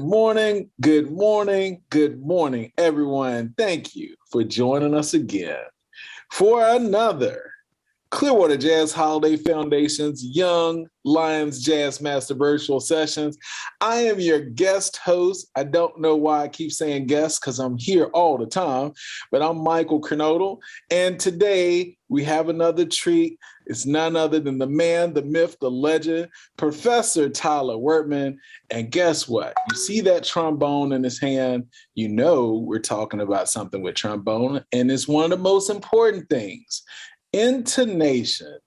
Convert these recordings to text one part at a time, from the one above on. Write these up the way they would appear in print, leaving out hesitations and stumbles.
morning, good morning, good morning, everyone. Thank you for joining us again for another Clearwater Jazz Holiday Foundation's Young Lions Jazz Master Virtual Sessions. I am your guest host. I don't know why I keep saying guest because I'm here all the time, but I'm Michael Kernodle. And today we have another treat. It's none other than the man, the myth, the legend, Professor Tyler Wertman. And guess what? You see that trombone in his hand, you know we're talking about something with trombone, and it's one of the most important things. Intonation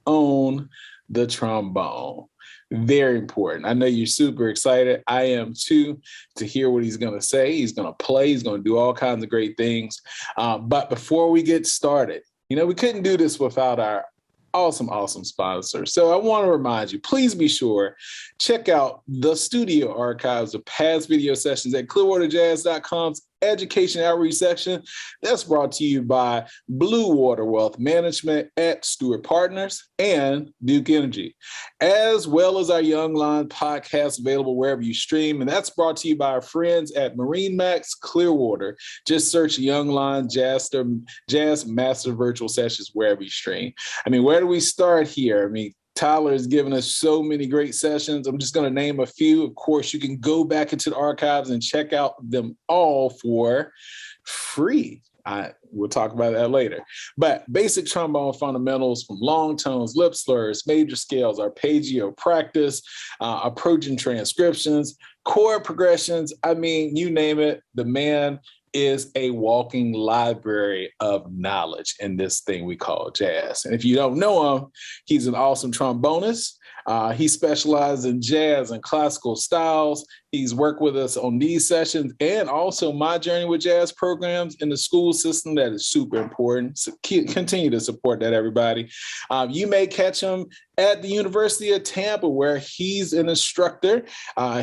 on the trombone. Very important. I know you're super excited. I am too, to hear what he's going to say. He's going to play. He's going to do all kinds of great things. But before we get started, we couldn't do this without our awesome sponsor. So I want to remind you, please be sure, check out the studio archives of past video sessions at clearwaterjazz.com's education outreach section. That's brought to you by Blue Water Wealth Management at Stewart Partners and Duke Energy, as well as our Young Line podcast available wherever you stream. And that's brought to you by our friends at Marine Max Clearwater. Just search Young Line Jazz Master Virtual Sessions wherever you stream. Where do we start here? Tyler has given us so many great sessions. I'm just going to name a few. Of course, you can go back into the archives and check out them all for free. We'll talk about that later. But basic trombone fundamentals from long tones, lip slurs, major scales, arpeggio practice, approaching transcriptions, chord progressions. You name it, the man is a walking library of knowledge in this thing we call jazz. And if you don't know him, he's an awesome trombonist. He specializes in jazz and classical styles. He's worked with us on these sessions and also My Journey with Jazz programs in the school system. That is super important. So continue to support that, everybody. You may catch him at the University of Tampa, where he's an instructor.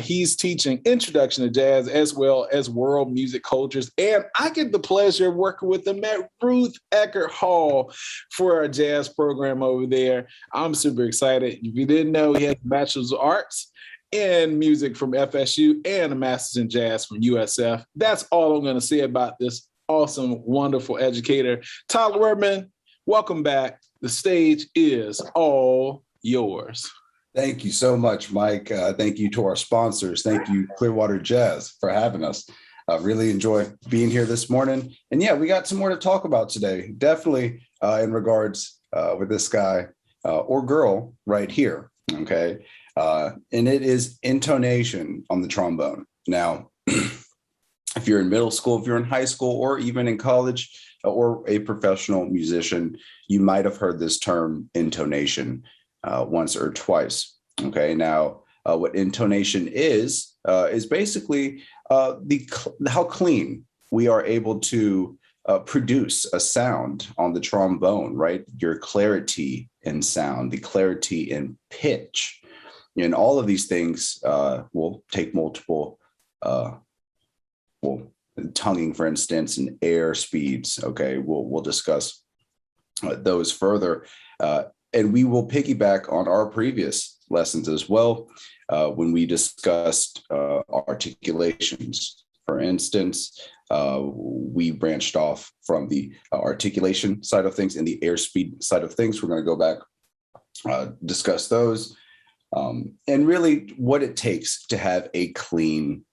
He's teaching Introduction to Jazz as well as World Music Cultures. And I get the pleasure of working with him at Ruth Eckerd Hall for our jazz program over there. I'm super excited. If you didn't know, he has a Bachelor's of Arts in music from FSU and a master's in jazz from USF. That's all I'm going to say about this awesome, wonderful educator. Tyler Wertman, welcome back. The stage is all yours. Thank you so much, Mike. Thank you to our sponsors. Thank you, Clearwater Jazz, for having us. I really enjoy being here this morning. And yeah, we got some more to talk about today. Definitely in regards with this guy or girl right here. Okay. And it is intonation on the trombone. Now, if you're in middle school, if you're in high school, or even in college, or a professional musician, you might have heard this term intonation once or twice. Okay. Now, what intonation is basically how clean we are able to produce a sound on the trombone, right? Your clarity in sound, the clarity in pitch. And all of these things will take multiple, tonguing, for instance, and air speeds. Okay, we'll discuss those further. And we will piggyback on our previous lessons as well when we discussed articulations. For instance, we branched off from the articulation side of things and the airspeed side of things. We're going to go back, discuss those, and really what it takes to have a clean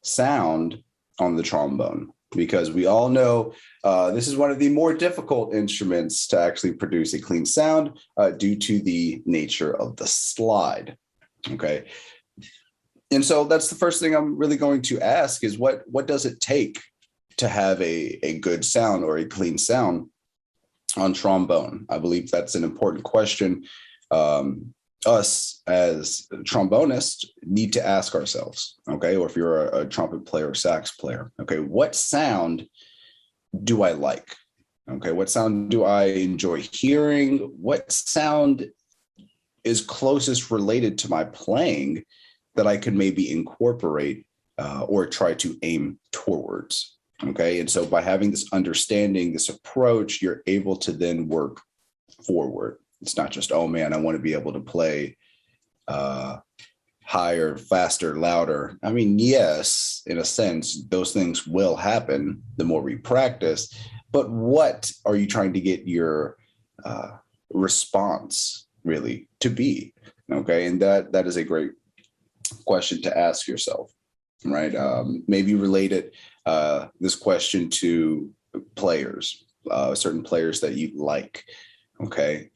sound on the trombone, because we all know this is one of the more difficult instruments to actually produce a clean sound due to the nature of the slide. Okay. And so that's the first thing I'm really going to ask is what does it take to have a good sound or a clean sound on trombone? I believe that's an important question. Us as trombonists need to ask ourselves, okay, or if you're a trumpet player or sax player, okay, what sound do I like? Okay, what sound do I enjoy hearing? What sound is closest related to my playing that I could maybe incorporate or try to aim towards? Okay, and so by having this understanding, this approach, you're able to then work forward. It's not just, oh man, I want to be able to play higher, faster, louder. I mean, yes, in a sense, those things will happen the more we practice. But what are you trying to get your response really to be? Okay, and that is a great question to ask yourself, right? Maybe relate it this question to players, certain players that you like. Okay,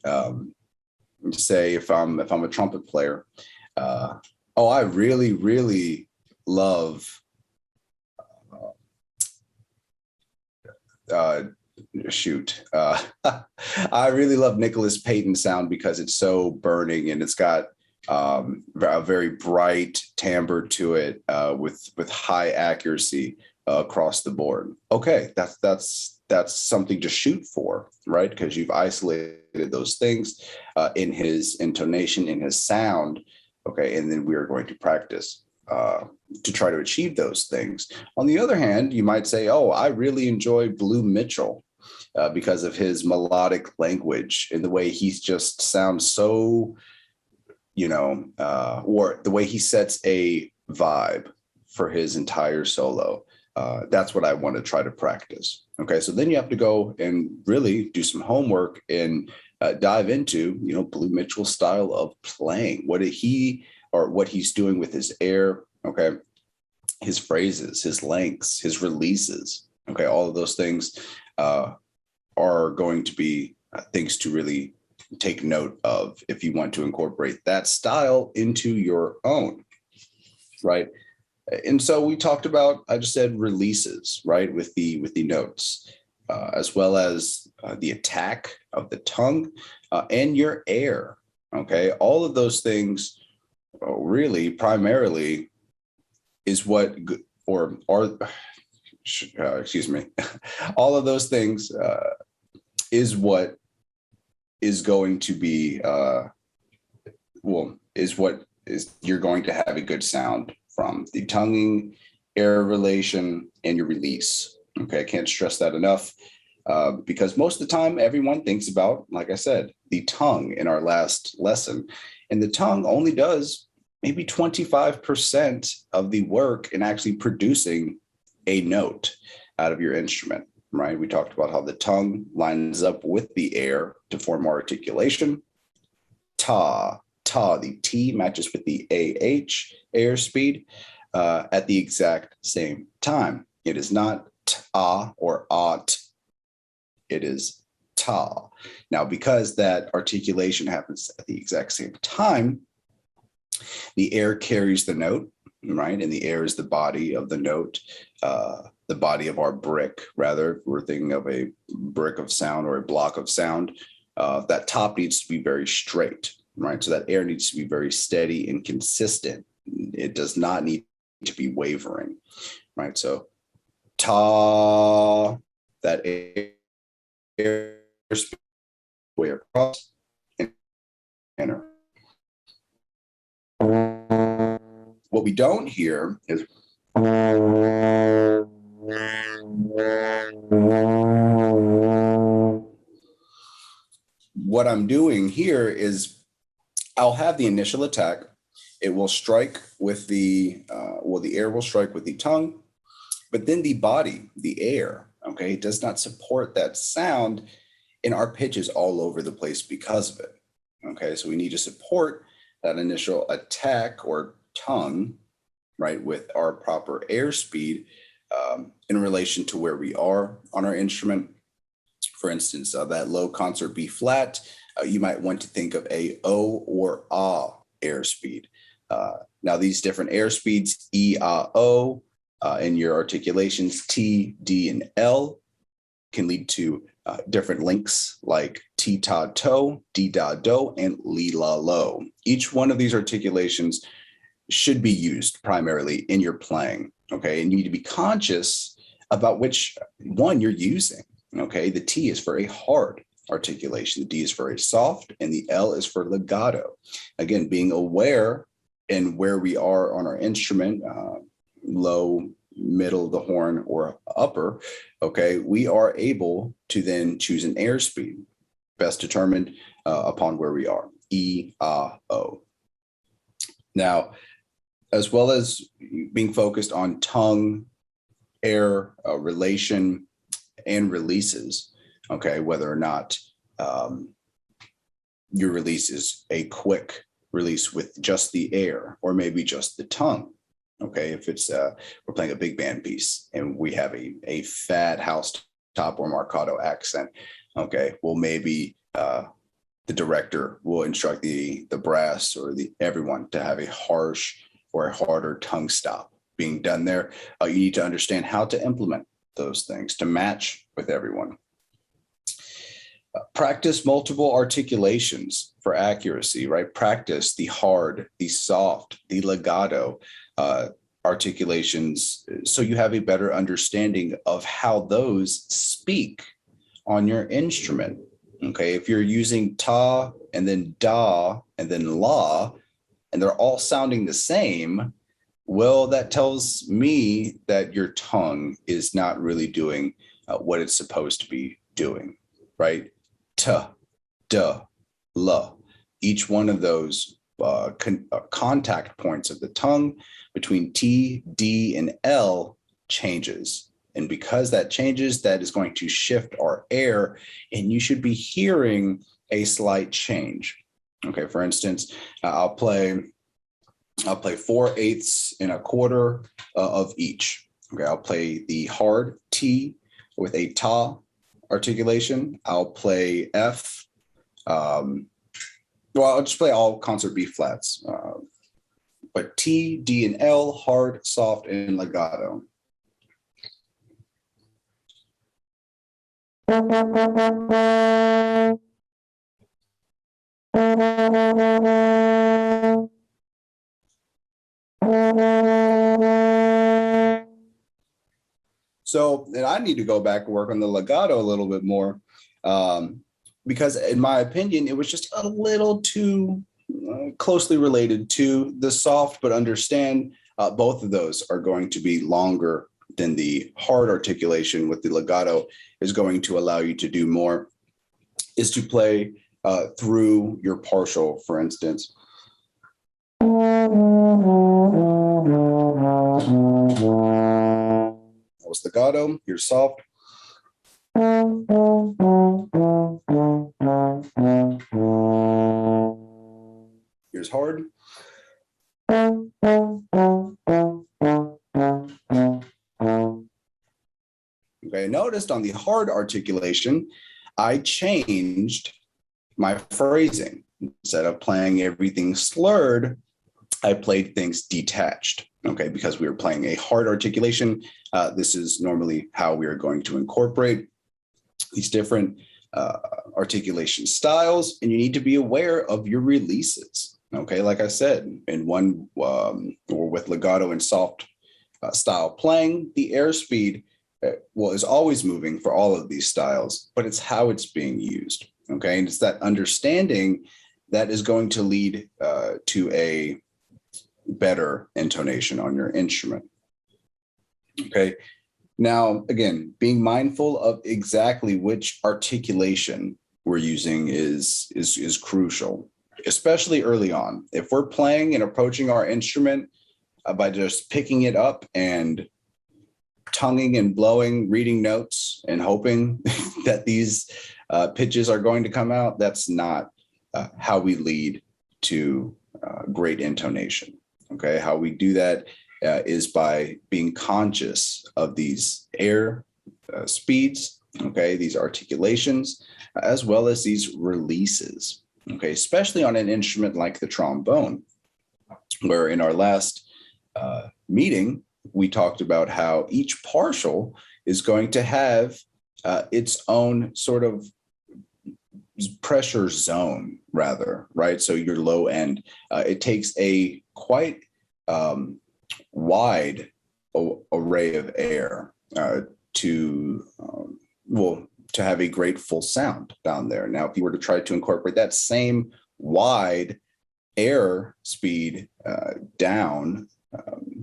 say if I'm a trumpet player, I really love. I really love Nicholas Payton's sound because it's so burning and it's got a very bright timbre to it with high accuracy across the board. Okay, that's something to shoot for, right? Because you've isolated those things in his intonation, in his sound. Okay, and then we are going to practice to try to achieve those things. On the other hand, you might say, oh, I really enjoy Blue Mitchell because of his melodic language and the way he just sounds so, or the way he sets a vibe for his entire solo. That's what I want to try to practice. Okay, so then you have to go and really do some homework and dive into, Blue Mitchell's style of playing. What he's doing with his air, okay, his phrases, his lengths, his releases, okay, all of those things are going to be things to really take note of if you want to incorporate that style into your own, right? And so we talked about, I just said releases, right, with the notes, as well as the attack of the tongue and your air, okay? All of those things really primarily is what, or are, excuse me, all of those things is what is going to be, you're going to have a good sound from the tonguing, air relation, and your release. Okay, I can't stress that enough because most of the time everyone thinks about, like I said, the tongue in our last lesson. And the tongue only does maybe 25% of the work in actually producing a note out of your instrument, right? We talked about how the tongue lines up with the air to form our articulation. Ta, the T matches with the AH, airspeed, at the exact same time. It is not ta or ot, it is ta. Now, because that articulation happens at the exact same time, the air carries the note, right? And the air is the body of the note, the body of our brick, rather. We're thinking of a brick of sound or a block of sound. That top needs to be very straight, right? So that air needs to be very steady and consistent. It does not need to be wavering, right? So ta, that air way across and enter. What we don't hear is what I'm doing here is I'll have the initial attack. It will strike with the air will strike with the tongue, but then the body, the air, okay, does not support that sound, and our pitch is all over the place because of it. Okay, so we need to support that initial attack or tongue, right, with our proper airspeed in relation to where we are on our instrument. For instance, that low concert B flat, you might want to think of a O or ah airspeed. Now, these different airspeeds, E, A, O, in your articulations, T, D, and L, can lead to different links like T, Ta, To, D, Da, Do, and Li, La, Lo. Each one of these articulations should be used primarily in your playing, okay? And you need to be conscious about which one you're using, okay? The T is for a hard articulation, the D is for a soft, and the L is for legato. Again, being aware in where we are on our instrument, low, middle of the horn, or upper, okay, we are able to then choose an airspeed, best determined upon where we are, E, A, O. Now, as well as being focused on tongue, air, relation, and releases. Okay, whether or not your release is a quick release with just the air or maybe just the tongue. Okay, if it's we're playing a big band piece and we have a fat house top or marcato accent. Okay, well maybe the director will instruct the brass or everyone to have a harsh or a harder tongue stop being done there. You need to understand how to implement those things to match with everyone. Practice multiple articulations for accuracy, right? Practice the hard, the soft, the legato articulations so you have a better understanding of how those speak on your instrument. Okay, if you're using ta and then da and then la, and they're all sounding the same, well, that tells me that your tongue is not really doing what it's supposed to be doing, right? Ta, da, la. Each one of those contact points of the tongue between T, D, and L changes. And because that changes, that is going to shift our air, and you should be hearing a slight change. Okay, for instance, I'll play 4/8 and a quarter of each. Okay, I'll play the hard T with a ta articulation. I'll play F. I'll just play all concert B flats. But T, D, and L, hard, soft, and legato. So, and I need to go back and work on the legato a little bit more because in my opinion, it was just a little too closely related to the soft, but understand both of those are going to be longer than the hard articulation. With the legato is going to allow you to do more, is to play through your partial, for instance. That was legato, your soft. Here's hard. Okay, noticed on the hard articulation, I changed my phrasing. Instead of playing everything slurred, I played things detached. Okay, because we were playing a hard articulation. This is normally how we are going to incorporate these different articulation styles, and you need to be aware of your releases. Okay, like I said, in one or with legato and soft style playing, the airspeed is always moving for all of these styles, but it's how it's being used. Okay, and it's that understanding that is going to lead to a better intonation on your instrument. Okay, now again, being mindful of exactly which articulation we're using is crucial, especially early on. If we're playing and approaching our instrument by just picking it up and tonguing and blowing, reading notes and hoping that these pitches are going to come out, that's not how we lead to great intonation. Okay, how we do that is by being conscious of these air speeds, okay, these articulations, as well as these releases, okay, especially on an instrument like the trombone, where in our last meeting, we talked about how each partial is going to have its own sort of pressure zone, rather, right? So your low end, it takes a quite wide array of air to have a great full sound down there. Now, if you were to try to incorporate that same wide air speed down,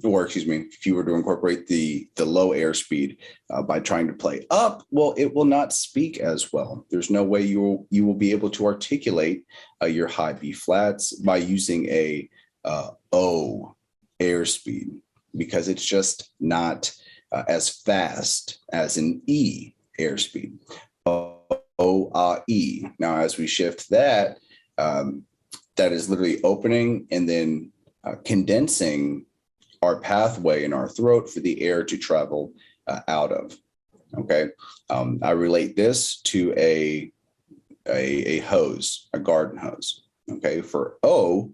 or excuse me, if you were to incorporate the low air speed by trying to play up, well, it will not speak as well. There's no way you will be able to articulate your high B flats by using a O airspeed because it's just not as fast as an E airspeed. O-A-E. Now, as we shift that, that is literally opening and then condensing our pathway in our throat for the air to travel out of. Okay. I relate this to a hose, a garden hose. Okay. For O,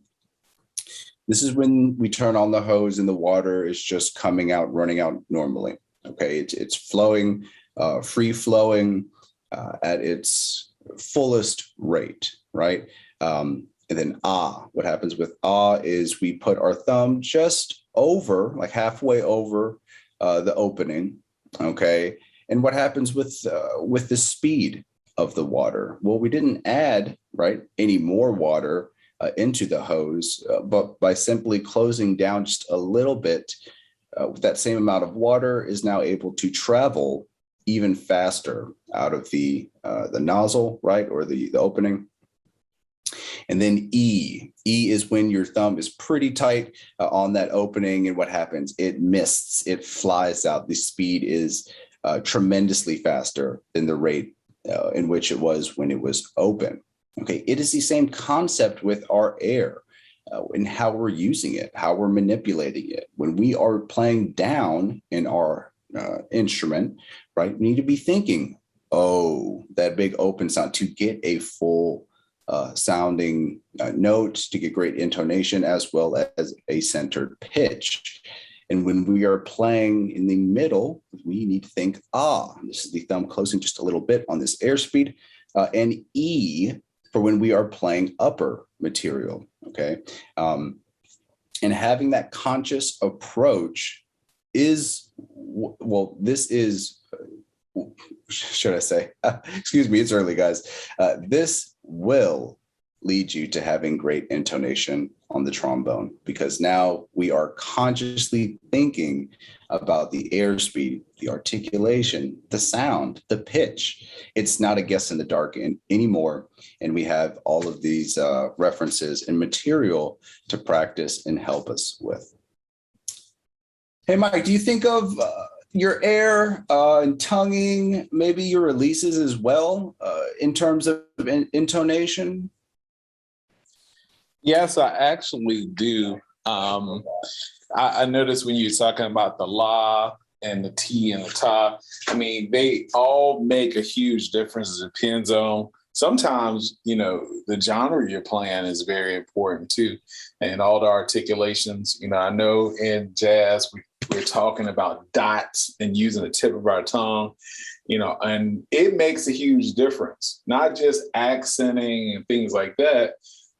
this is when we turn on the hose and the water is just coming out, running out normally. Okay. It's flowing, free flowing at its fullest rate, right? And then what happens with is we put our thumb just over, like halfway over the opening, okay? And what happens with the speed of the water? Well, we didn't add, right, any more water into the hose, but by simply closing down just a little bit, with that same amount of water is now able to travel even faster out of the nozzle, right, or the opening. And then E is when your thumb is pretty tight on that opening. And what happens? It mists, it flies out. The speed is tremendously faster than the rate in which it was when it was open. Okay, it is the same concept with our air and how we're using it, how we're manipulating it. When we are playing down in our instrument, right, we need to be thinking, that big open sound to get a full sounding note, to get great intonation as well as a centered pitch. And when we are playing in the middle, we need to think this is the thumb closing just a little bit on this airspeed, and E for when we are playing upper material. Okay, and having that conscious approach is this is. Should I say? Excuse me, it's early, guys. This will lead you to having great intonation on the trombone, because now we are consciously thinking about the airspeed, the articulation, the sound, the pitch. It's not a guess in the dark anymore. And we have all of these references and material to practice and help us with. Hey, Mike, do you think of your air and tonguing, maybe your releases as well, in terms of intonation? Yes, I actually do. I noticed when you were talking about the la and the T and the ta, I mean, they all make a huge difference. It depends on, sometimes, the genre you're playing is very important too. And all the articulations, I know in jazz, we're talking about dots and using the tip of our tongue, and it makes a huge difference, not just accenting and things like that,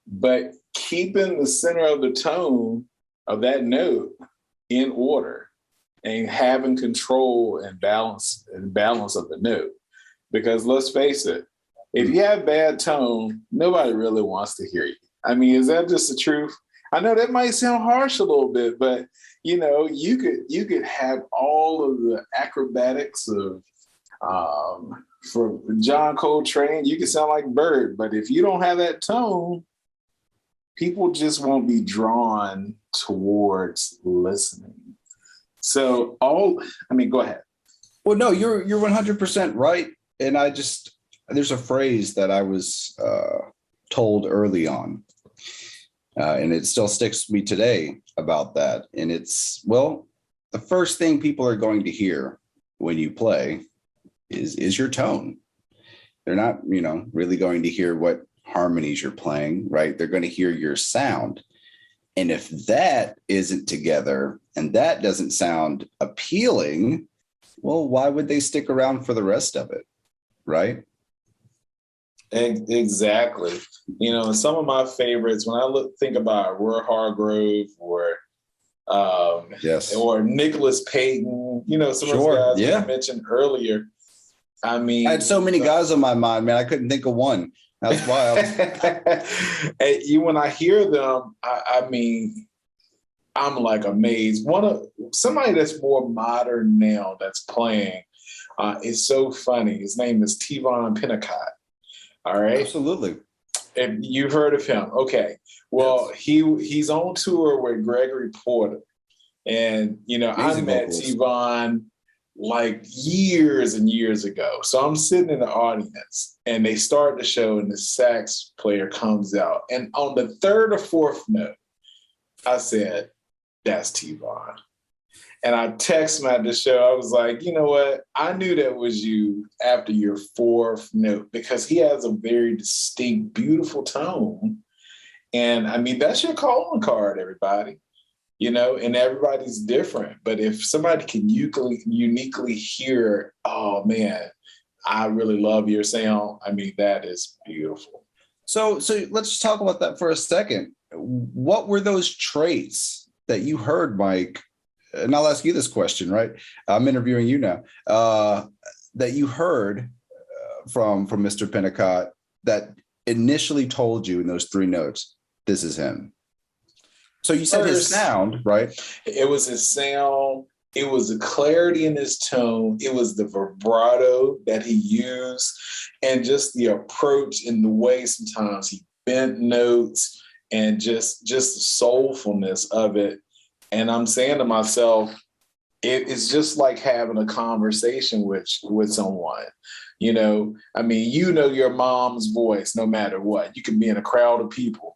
but keeping the center of the tone of that note in order and having control and balance of the note. Because let's face it, if you have bad tone, nobody really wants to hear you. I mean, is that just the truth? I know that might sound harsh a little bit, but you could have all of the acrobatics of for John Coltrane, you could sound like Bird, but if you don't have that tone, people just won't be drawn towards listening. So go ahead. Well, no, you're 100% right. And there's a phrase that I was told early on, and it still sticks with me today about that. And it's, the first thing people are going to hear when you play is your tone. They're not, really going to hear what harmonies you're playing, right? They're going to hear your sound. And if that isn't together and that doesn't sound appealing, well, why would they stick around for the rest of it, right? Exactly. Some of my favorites, when I think about Roy Hargrove or yes, or Nicholas Payton, some of those guys you mentioned earlier. I mean, I had so many guys on my mind, man. I couldn't think of one. That's wild. When I hear them, I mean, I'm like amazed. Somebody that's more modern now that's playing is so funny. His name is Tevon Pennicott. All right. Absolutely. And you've heard of him. Okay. Well, yes. He's on tour with Gregory Porter. And, I Amazing met vocals. T-Von like years and years ago. So I'm sitting in the audience and they start the show and the sax player comes out. And on the third or fourth note, I said, that's T-Von. And I texted him at the show. I was like, you know what? I knew that was you after your fourth note because he has a very distinct, beautiful tone. And I mean, that's your calling card, everybody. And everybody's different. But if somebody can uniquely hear, oh man, I really love your sound, I mean, that is beautiful. So let's just talk about that for a second. What were those traits that you heard, Mike? And I'll ask you this question, right? I'm interviewing you now. That you heard from Mr. Pennicott that initially told you in those three notes, this is him. So you said his sound, right? It was his sound. It was the clarity in his tone. It was the vibrato that he used and just the approach and the way sometimes he bent notes and just the soulfulness of it. And I'm saying to myself, it's just like having a conversation with someone. I mean, your mom's voice no matter what. You can be in a crowd of people.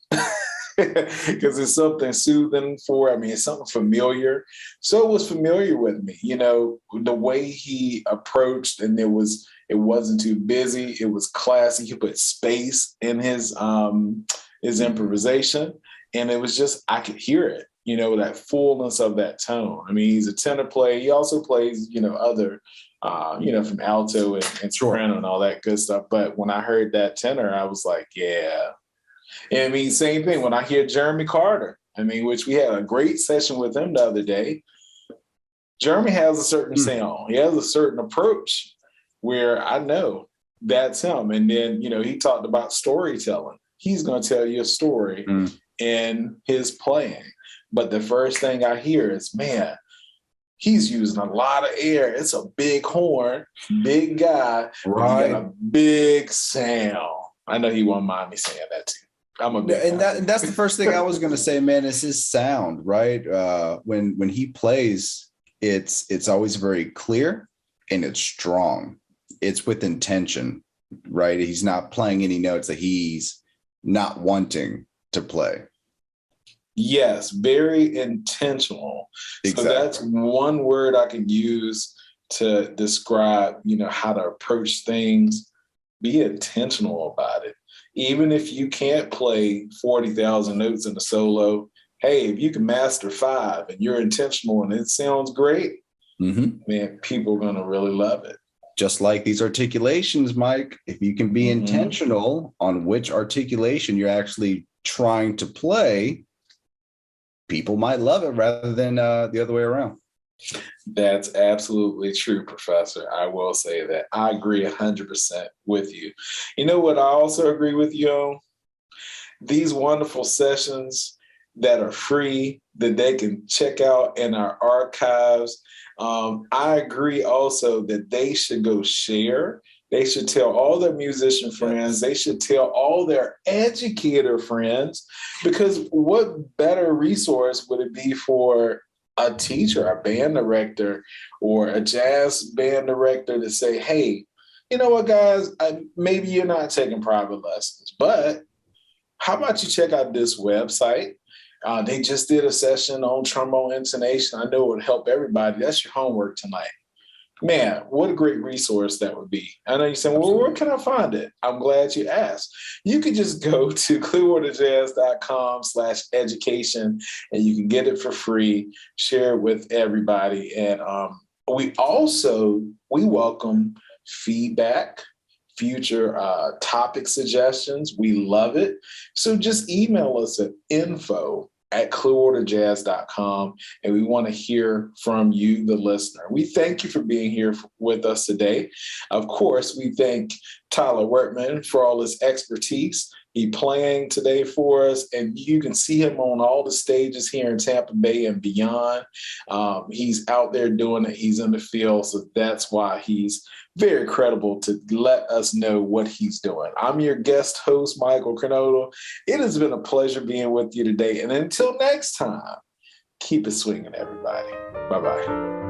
Because it's something soothing it's something familiar. So it was familiar with me, the way he approached, and it wasn't too busy. It was classy. He put space in his improvisation, and it was just, I could hear it, that fullness of that tone. I mean, he's a tenor player. He also plays, other, from alto and soprano and all that good stuff. But when I heard that tenor, I was like, yeah. And I mean, same thing when I hear Jeremy Carter, which we had a great session with him the other day. Jeremy has a certain sound. He has a certain approach where I know that's him. And then, he talked about storytelling. He's going to tell you a story in his playing. But the first thing I hear is, man, he's using a lot of air. It's a big horn, big guy, right? He got a big sound. I know he won't mind me saying that too. And that's the first thing I was going to say, man, is his sound, right? When he plays, it's always very clear and it's strong. It's with intention, right? He's not playing any notes that he's not wanting to play. Yes, very intentional. Exactly. So that's one word I can use to describe, how to approach things. Be intentional about it. Even if you can't play 40,000 notes in a solo, hey, if you can master 5 and you're intentional and it sounds great, man, people are going to really love it. Just like these articulations, Mike, if you can be intentional on which articulation you're actually trying to play, people might love it rather than the other way around. That's absolutely true, Professor. I will say that. I agree 100% with you. You know what I also agree with you on? These wonderful sessions that are free, that they can check out in our archives. I agree also that they should go share. They should tell all their musician friends. They should tell all their educator friends, because what better resource would it be for a teacher, a band director, or a jazz band director to say, hey, you know what, guys, maybe you're not taking private lessons, but how about you check out this website? They just did a session on trombone intonation. I know it would help everybody. That's your homework tonight. Man, what a great resource that would be. I know you're saying, well, where can I find it? I'm glad you asked. You can just go to clearwaterjazz.com/education and you can get it for free, share it with everybody. And we welcome feedback, future topic suggestions. We love it. So just email us at info@clearwaterjazz.com, and we want to hear from you, the listener. We thank you for being here with us today. Of course, we thank Tyler Wertman for all his expertise. He playing today for us, and you can see him on all the stages here in Tampa Bay and beyond. He's out there doing it. He's in the field, so that's why he's very credible to let us know what he's doing. I'm your guest host, Michael Cronodle. It has been a pleasure being with you today. And until next time, Keep it swinging, everybody. Bye-bye.